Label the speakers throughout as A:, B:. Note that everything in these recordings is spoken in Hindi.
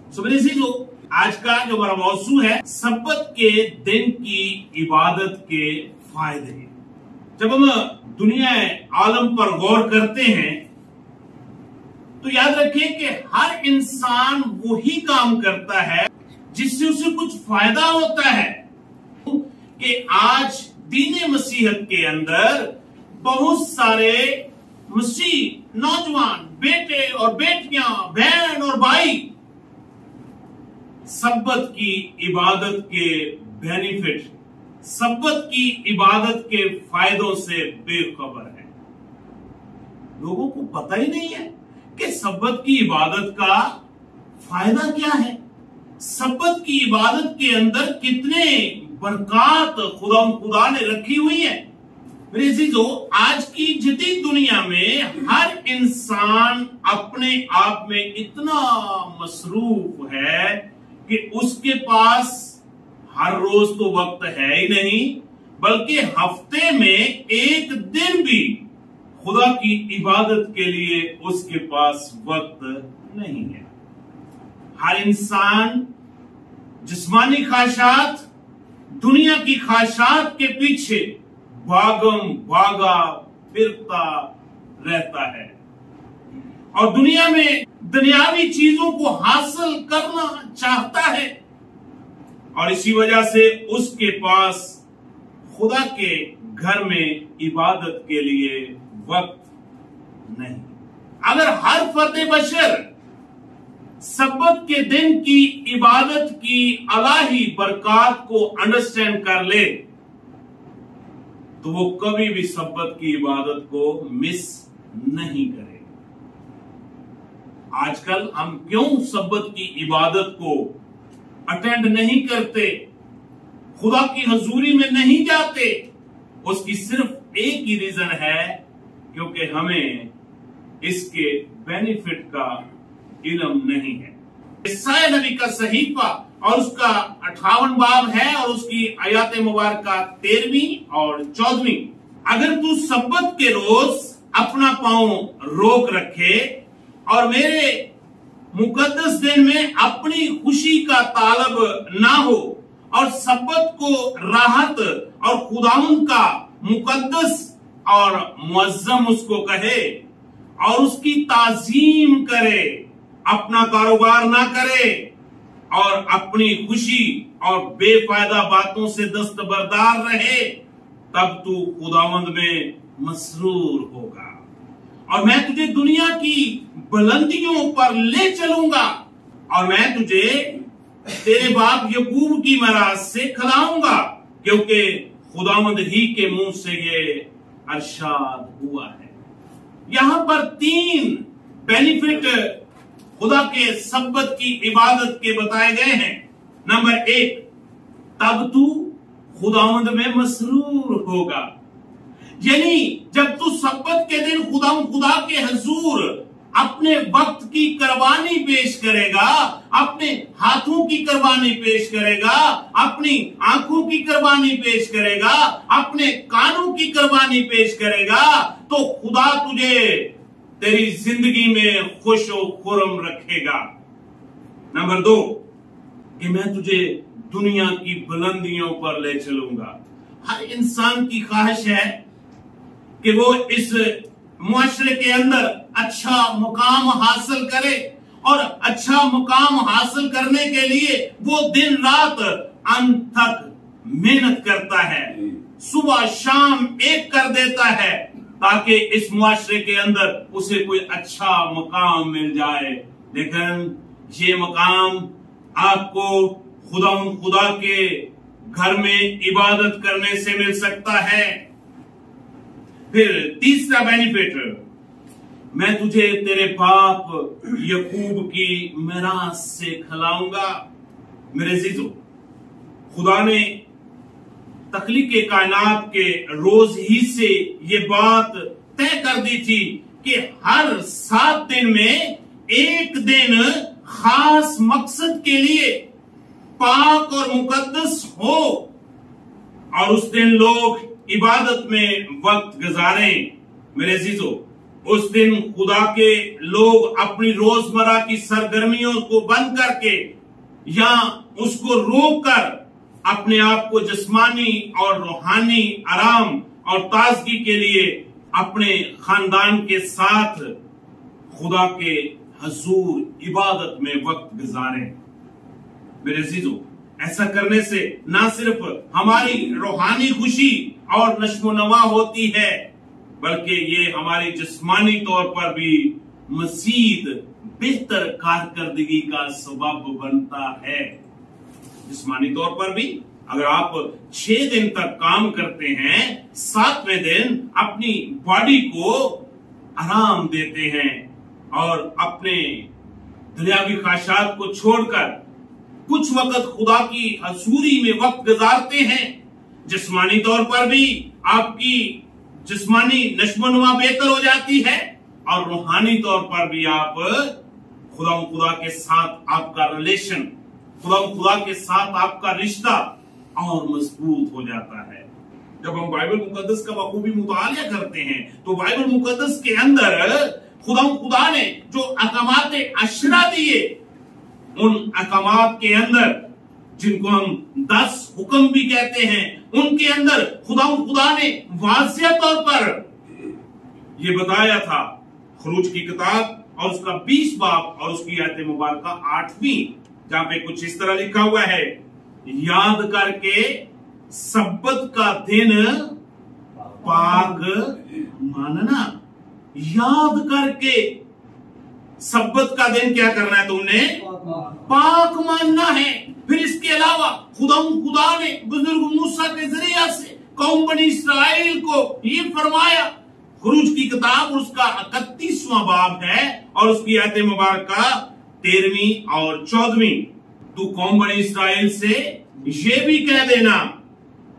A: मेरे अजीजों, आज का जो हमारा मौजू है सब्बत के दिन की इबादत के फायदे। जब हम दुनिया आलम पर गौर करते हैं तो याद रखें कि हर इंसान वही काम करता है जिससे उसे कुछ फायदा होता है। कि आज दीन मसीहत के अंदर बहुत सारे मसीह नौजवान बेटे और बेटियां, बहन और भाई सब्बत की इबादत के बेनिफिट, सब्बत की इबादत के फायदों से बेखबर है। लोगों को पता ही नहीं है कि सब्बत की इबादत का फायदा क्या है, सब्बत की इबादत के अंदर कितने बरकत खुदा ने रखी हुई है। मेरे अजीजों, आज की जदीद दुनिया में हर इंसान अपने आप में इतना मसरूफ है कि उसके पास हर रोज तो वक्त है ही नहीं, बल्कि हफ्ते में एक दिन भी खुदा की इबादत के लिए उसके पास वक्त नहीं है। हर इंसान जिस्मानी ख्वाहिशात, दुनिया की ख्वाहिशात के पीछे भागम भागा फिरता रहता है और दुनिया में दुनियावी चीजों को हासिल करना चाहता है और इसी वजह से उसके पास खुदा के घर में इबादत के लिए वक्त नहीं। अगर हर फर्द बशर सब्बत के दिन की इबादत की अलाही बरकत को अंडरस्टैंड कर ले तो वो कभी भी सब्बत की इबादत को मिस नहीं करे। आजकल हम क्यों सब्बत की इबादत को अटेंड नहीं करते, खुदा की हजूरी में नहीं जाते? उसकी सिर्फ एक ही रीजन है, क्योंकि हमें इसके बेनिफिट का इल्म नहीं है। ईसाया नबी का सहीफा और उसका 58 बाब है और उसकी आयत मुबारक 13वीं और 14वीं। अगर तू सब्बत के रोज अपना पांव रोक रखे और मेरे मुकद्दस दिन में अपनी खुशी का तालब ना हो और सब्बत को राहत और खुदाउन का मुकद्दस और मुअज्जम उसको कहे और उसकी ताजीम करे, अपना कारोबार ना करे और अपनी खुशी और बेफायदा बातों से दस्तबरदार रहे, तब तू खुदावंद में मसरूर होगा और मैं तुझे दुनिया की बुलंदियों पर ले चलूंगा और मैं तुझे तेरे बाप यकूब की मिरास से खिलाऊंगा, क्योंकि खुदावंद ही के मुंह से ये अरशाद हुआ है। यहां पर 3 बेनिफिट खुदा के सब्बत की इबादत के बताए गए हैं। नंबर 1, तब तू खुदावंद में मसरूर होगा, यानी जब तू सब्बत के दिन खुदा के हजूर अपने वक्त की कुर्बानी पेश करेगा, अपने हाथों की कुर्बानी पेश करेगा, अपनी आंखों की कुर्बानी पेश करेगा, अपने कानों की कुर्बानी पेश करेगा, तो खुदा तुझे तेरी जिंदगी में खुश और खुर्म रखेगा। नंबर 2, कि मैं तुझे दुनिया की बुलंदियों पर ले चलूंगा। हर इंसान की ख्वाहिश है कि वो इस मुआशरे के अंदर अच्छा मुकाम हासिल करे और अच्छा मुकाम हासिल करने के लिए वो दिन रात अंत तक मेहनत करता है, सुबह शाम एक कर देता है ताकि इस मुआशरे के अंदर उसे कोई अच्छा मुकाम मिल जाए। लेकिन ये मुकाम आपको खुदा के घर में इबादत करने से मिल सकता है। फिर तीसरा बेनिफिट, मैं तुझे तेरे बाप यकूब की मिरास से खिलाऊंगा। मेरे अजीजों, खुदा ने तख्लीक़े कायनात के रोज ही से ये बात तय कर दी थी कि हर 7 दिन में एक दिन खास मकसद के लिए पाक और मुकद्दस हो और उस दिन लोग इबादत में वक्त गुजारें। मेरे अजीजों, उस दिन खुदा के लोग अपनी रोजमर्रा की सरगर्मियों को बंद करके या उसको रोककर अपने आप को जिस्मानी और रूहानी आराम और ताजगी के लिए अपने खानदान के साथ खुदा के हुजूर इबादत में वक्त गुजारें। मेरे अजीजों, ऐसा करने से ना सिर्फ हमारी रूहानी खुशी और नशोनवा होती है, बल्कि ये हमारी जिस्मानी तौर पर भी मजीद बेहतर कारकर्दगी का सबब बनता है। जिस्मानी तौर पर भी अगर आप 6 दिन तक काम करते हैं, 7वें दिन अपनी बॉडी को आराम देते हैं और अपने दुनियावी ख्वाहिशात को छोड़कर कुछ वक्त खुदा की हजूरी में वक्त गुजारते हैं, जिस्मानी तौर पर भी आपकी जिस्मानी नशोनुमा बेहतर हो जाती है और रूहानी तौर पर भी आप खुदा के साथ आपका रिलेशन, खुदा के साथ आपका रिश्ता और मजबूत हो जाता है। जब हम बाइबल मुकद्दस का बखूबी मुतालिया करते हैं तो बाइबल मुकद्दस के अंदर खुदा ने जो अहकामात अशरा दिए, उन अहकामात के अंदर जिनको हम 10 हुक्म भी कहते हैं, उनके अंदर खुदा ने वाज़िह तौर पर यह बताया था। खरूज की किताब और उसका 20 बाब और उसकी आयत मुबारका 8वीं, जहां पे कुछ इस तरह लिखा हुआ है, याद करके सब्बत का दिन पाक मानना। याद करके सब्बत का दिन क्या करना है तुमने? पाक मानना है। फिर इसके अलावा खुदा ने बुजुर्ग मूसा के जरिए से कौम बनी इस्राएल को ये फरमाया। खरूज की किताब उसका 31वां बाब है और उसकी आयत मुबारका 13वीं और 14वीं। तू कौम बनी इस्राएल से ये भी कह देना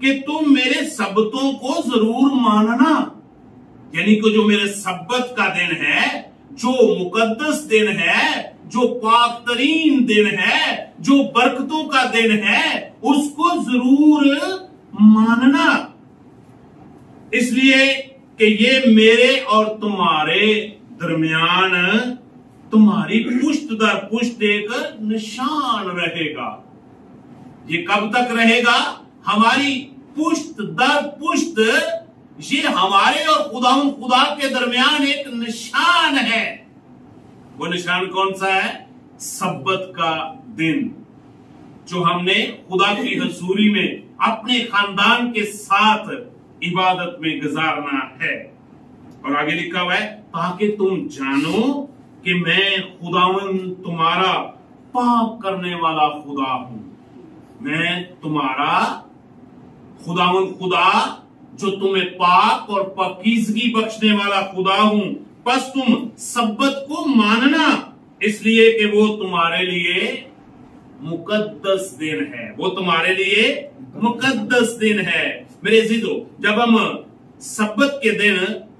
A: कि तुम मेरे सब्बतों को जरूर मानना, यानी कि जो मेरे सब्बत का दिन है, जो मुकद्दस दिन है, जो पाक तरीन दिन है, जो बरकतों का दिन है, उसको जरूर मानना, इसलिए कि ये मेरे और तुम्हारे दरमियान तुम्हारी पुश्त दर पुश्त एक निशान रहेगा। ये कब तक रहेगा? हमारी पुश्त दर पुश्त, ये हमारे और खुदा के दरमियान एक निशान है। वो निशान कौन सा है? सब्बत का दिन, जो हमने खुदा की हजूरी में अपने खानदान के साथ इबादत में गुजारना है। और आगे लिखा हुआ है, ताकि तुम जानो कि मैं खुदावन तुम्हारा पाक करने वाला खुदा हूं। मैं तुम्हारा खुदावन खुदा जो तुम्हें पाक और पाकीज़गी बख्शने वाला खुदा हूं। बस तुम सब्बत को मानना, इसलिए कि वो तुम्हारे लिए मुकद्दस दिन है। वो तुम्हारे लिए मुकद्दस दिन है। मेरे अजीजों, जब हम सब्बत के दिन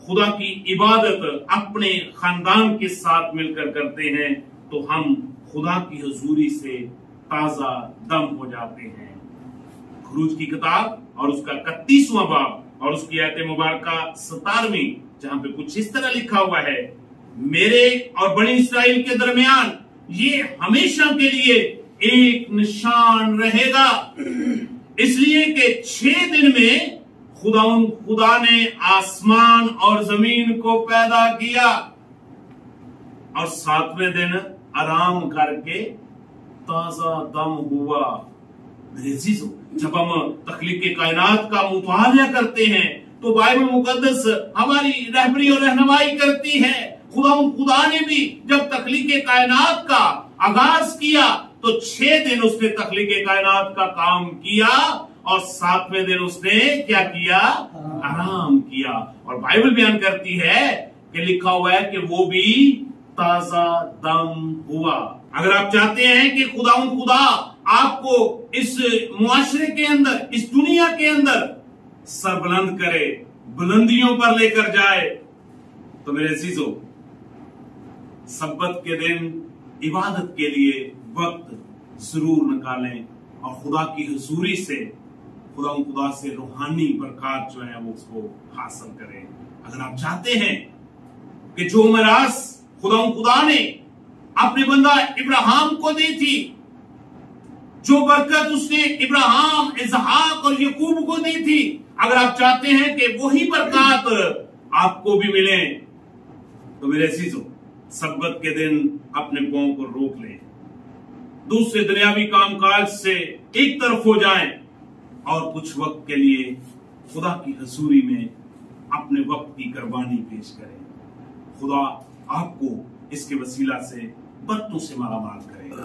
A: खुदा की इबादत अपने खानदान के साथ मिलकर करते हैं तो हम खुदा की हुजूरी से ताजा दम हो जाते हैं। खरूज की किताब और उसका 31वां बाब और उसकी आयत मुबारका 17वीं, जहां पे कुछ इस तरह लिखा हुआ है, मेरे और बनी इस्राएल के दरमियान ये हमेशा के लिए एक निशान रहेगा, इसलिए कि 6 दिन में खुदा ने आसमान और जमीन को पैदा किया और 7वें दिन आराम करके ताजा दम हुआ। जब हम तख्लीक कायनात का मुतालिया करते हैं तो बाइबल मुकद्दस हमारी रहबरी और रहनुमाई करती है। खुदा ने भी जब तख्लीक कायनात का आगाज किया तो 6 दिन उसने तख्लीक कायनात का काम किया और 7वें दिन उसने क्या किया? आराम किया। और बाइबल बयान करती है कि लिखा हुआ है कि वो भी ताजा दम हुआ। अगर आप चाहते हैं कि खुदा आपको इस मुआशरे के अंदर, इस दुनिया के अंदर सरबुलंद करे, बुलंदियों पर लेकर जाए, तो मेरे अजीजों, सब्बत के दिन इबादत के लिए वक्त जरूर निकालें और खुदा की हुजूरी से खुदा से रूहानी बरकत जो है वो उसको हासिल करें। अगर आप चाहते हैं कि जो मिरास खुदा ने अपने बंदा इब्राहिम को दी थी, जो बरकत उसने इब्राहिम, इसहाक और यकूब को दी थी, अगर आप चाहते हैं कि वही बरकत आपको भी मिले, तो मेरे अजीजों, सब्बत के दिन अपने पांव को रोक लें, दूसरे दुनियावी कामकाज से एक तरफ हो जाएं और कुछ वक्त के लिए खुदा की हजूरी में अपने वक्त की कुर्बानी पेश करें। खुदा आपको इसके वसीला से बरकतों से मालामाल करेगा।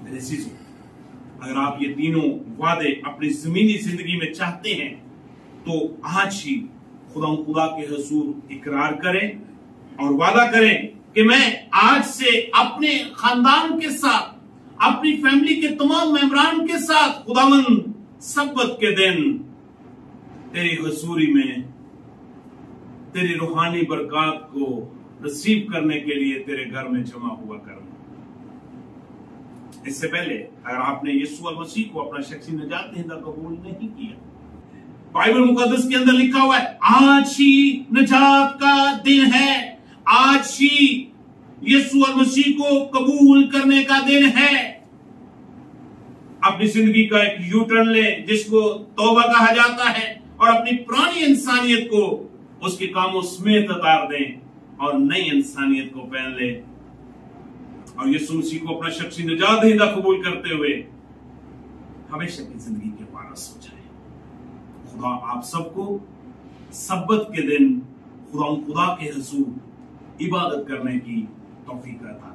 A: मेरे अजीजों, अगर आप ये तीनों वादे अपनी जमीनी जिंदगी में चाहते हैं, तो आज ही खुदा के हुजूर इकरार करें और वादा करें कि मैं आज से अपने खानदान के साथ, अपनी फैमिली के तमाम मेंबरान के साथ खुदावंद सब्बत के दिन तेरी हजूरी में तेरी रूहानी बरकत को रिसीव करने के लिए तेरे घर में जमा हुआ करूंगा। इससे पहले अगर आपने यीशु मसीह को अपना शख्सी निजात दहिंदा कबूल नहीं किया, बाइबल मुकद्दस के अंदर लिखा हुआ है, आज ही निजात का दिन है, आज ही यीशु मसीह को कबूल करने का दिन है। अपनी जिंदगी का एक यू टर्न ले, जिसको तौबा कहा जाता है, और अपनी पुरानी इंसानियत को उसके कामों समेत उतार दें और नई इंसानियत को पहन ले और यीशु मसीह को अपना शख्सी निजात दहिंदा कबूल करते हुए हमेशा की जिंदगी के वारिस हो जाए। खुदा आप सबको सब्बत के दिन खुदा के हुजूर इबादत करने की तौफीक अता